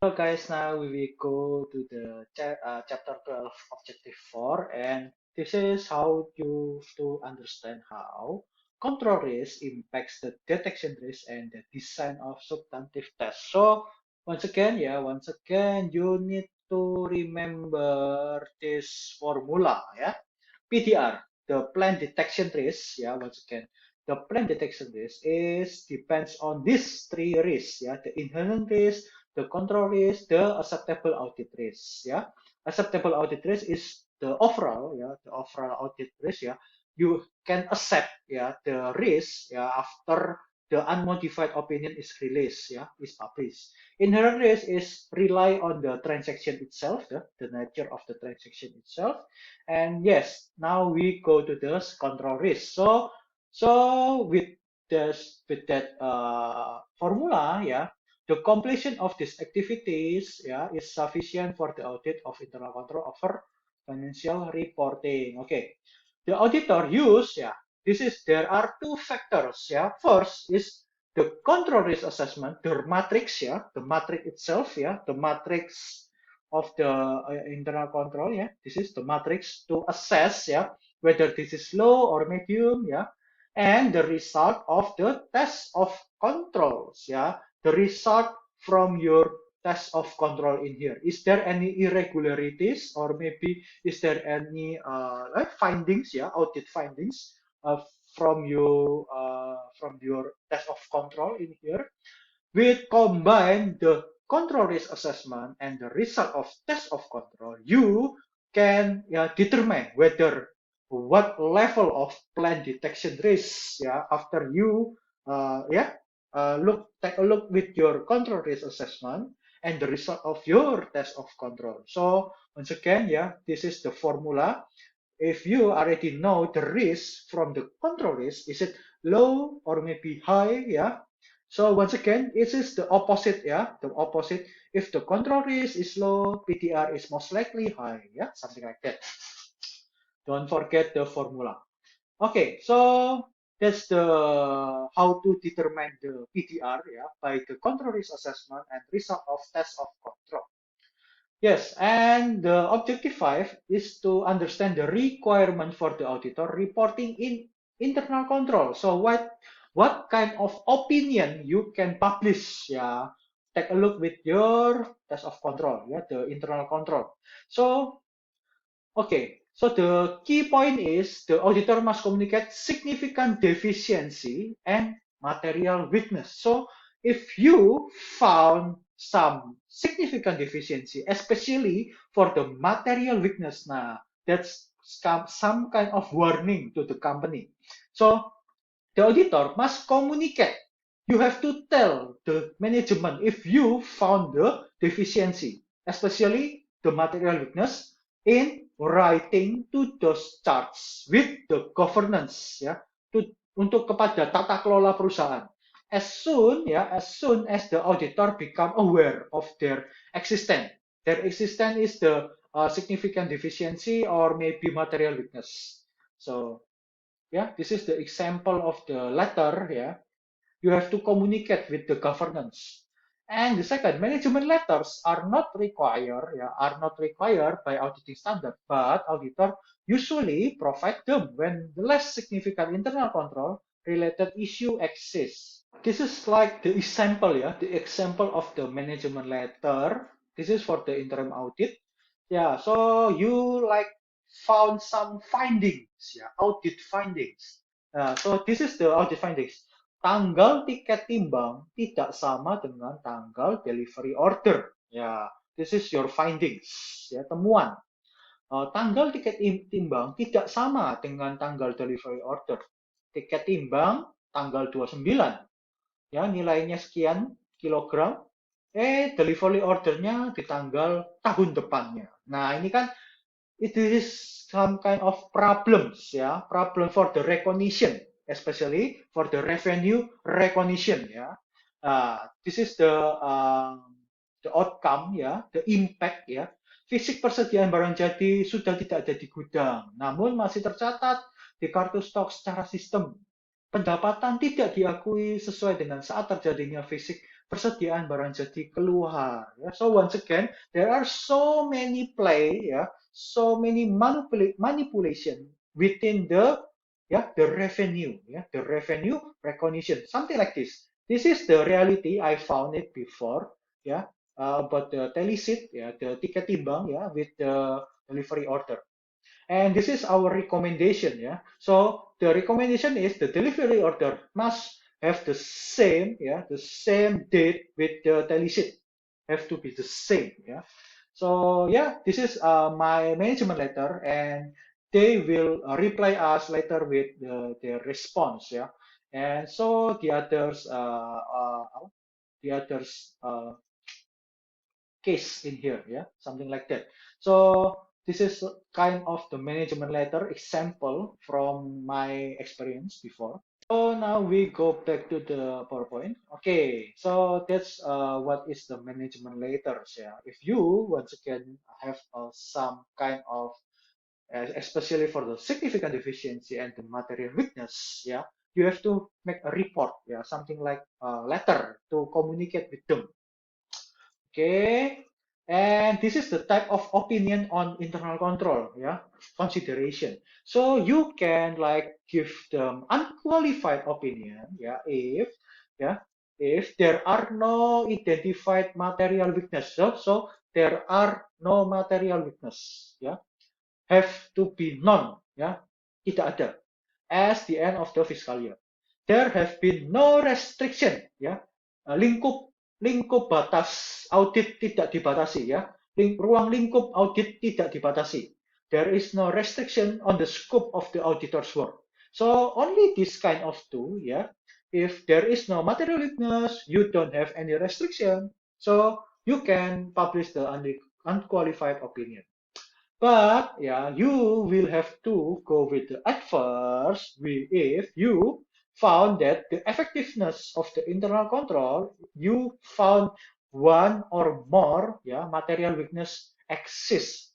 Hello guys, now we will go to the chapter 12, objective 4, and this is how you to understand how control risk impacts the detection risk and the design of substantive tests. So once again, you need to remember this formula, yeah, PDR, the plan detection risk, yeah, once again. The plan detection risk is depends on these three risks, yeah, the inherent risk, the control risk, the acceptable audit risk. Yeah, acceptable audit risk is the overall, yeah, the overall audit risk. Yeah, you can accept, yeah, the risk, yeah, after the unmodified opinion is released, yeah, is published. Inherent risk is rely on the transaction itself, the nature of the transaction itself. And yes, now we go to the control risk. So with that formula, yeah, the completion of these activities, yeah, is sufficient for the audit of internal control over financial reporting. Okay, the auditor use, yeah, there are two factors, yeah. First is the control risk assessment, the matrix, yeah, the matrix itself, yeah, the matrix of the internal control, yeah. This is the matrix to assess, yeah, whether this is low or medium, yeah, and the result of the test of controls, yeah, the result from your test of control in here. Is there any irregularities, or maybe is there any like findings, yeah, audit findings uh, from your test of control in here? We combine the control risk assessment and the result of test of control. You can, yeah, determine whether what level of plan detection risk, yeah, after you take a look with your control risk assessment and the result of your test of control. So once again, yeah, this is the formula. If you already know the risk from the control risk, is it low or maybe high, yeah? So once again, it is the opposite, yeah, the opposite. If the control risk is low, PTR is most likely high, yeah, something like that. Don't forget the formula. Okay, so that's the how to determine the PTR, yeah, by the control risk assessment and result of test of control. Yes, and the objective 5 is to understand the requirement for the auditor reporting in internal control. So what kind of opinion you can publish? Yeah, take a look with your test of control, yeah, the internal control. So okay, so the key point is the auditor must communicate significant deficiency and material weakness. So if you found some significant deficiency, especially for the material weakness, now that's some kind of warning to the company. So the auditor must communicate. You have to tell the management if you found the deficiency, especially the material weakness, in writing to those charts with the governance, ya, untuk kepada tata kelola perusahaan. As soon as the auditor become aware of their existence is the significant deficiency or maybe material weakness. So yeah, this is the example of the letter, yeah. You have to communicate with the governance. And the second, management letters are not required by auditing standard, but auditor usually provide them when the less significant internal control related issue exists. This is like the example, yeah, the example of the management letter. This is for the interim audit. Yeah, so you like found some findings, yeah, audit findings. So this is the audit findings. Tanggal tiket timbang tidak sama dengan tanggal delivery order. Ya, this is your findings, ya, temuan. Tanggal tiket timbang tidak sama dengan tanggal delivery order. Tiket timbang tanggal 29, ya, nilainya sekian kilogram, delivery ordernya di tanggal tahun depannya. Nah, ini kan it is some kind of problems, ya, problem for the recognition, especially for the revenue recognition, ya. This is the outcome, ya, the impact, ya. Fisik persediaan barang jadi sudah tidak ada di gudang, namun masih tercatat di kartu stok secara sistem. Pendapatan tidak diakui sesuai dengan saat terjadinya fisik persediaan barang jadi keluar. Ya. So once again, there are so many play, ya, so many manipulation within the revenue, the revenue recognition, something like this. This is the reality I found it before, about the telesit, the tiket timbang, with the delivery order. And this is our recommendation, So the recommendation is the delivery order must have the same date with the telesit, have to be the same, So this is my management letter, and they will reply us later with the response, And so the others case in here, something like that. So this is kind of the management letter example from my experience before. So now we go back to the PowerPoint. Okay, so that's what is the management letters. If you once again have some kind of, especially for the significant deficiency and the material weakness, you have to make a report, something like a letter to communicate with them. Okay, and this is the type of opinion on internal control, consideration. So you can like give them unqualified opinion, yeah, if there are no identified material weakness. So there are no material weakness, have to be none, tidak ada, as the end of the fiscal year. There have been no restriction, lingkup lingkup batas audit tidak dibatasi, ruang lingkup audit tidak dibatasi. There is no restriction on the scope of the auditor's work. So only this kind of two, If there is no material weakness, you don't have any restriction, so you can publish the unqualified opinion. But you will have to go with the adverse if you found that the effectiveness of the internal control, you found one or more material weakness exists.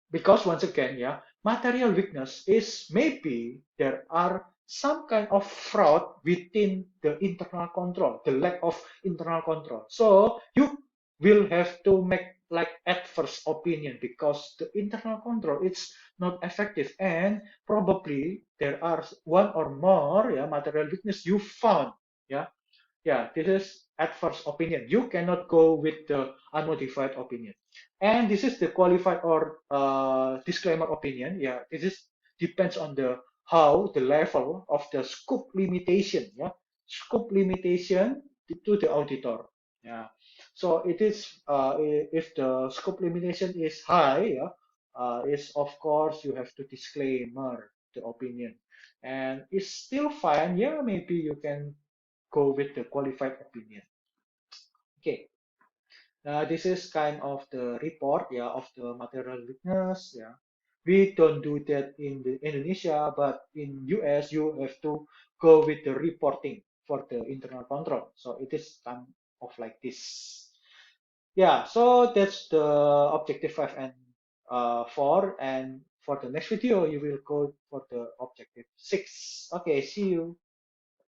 Because once again, material weakness is maybe there are some kind of fraud within the internal control, the lack of internal control. So you will have to make like adverse opinion because the internal control is not effective, and probably there are one or more material weakness you found. Yeah, this is adverse opinion. You cannot go with the unmodified opinion. And this is the qualified or disclaimer opinion. This is depends on the how the level of the scope limitation. Scope limitation to the auditor. Yeah. So it is if the scope limitation is high, is of course you have to disclaimer the opinion, and it's still fine. Maybe you can go with the qualified opinion. Okay, this is kind of the report, of the material weakness. We don't do that in the Indonesia, but in US you have to go with the reporting for the internal control. So it is kind of like this. So that's the objective 5 and 4, and for the next video you will go for the objective 6. Okay, see you.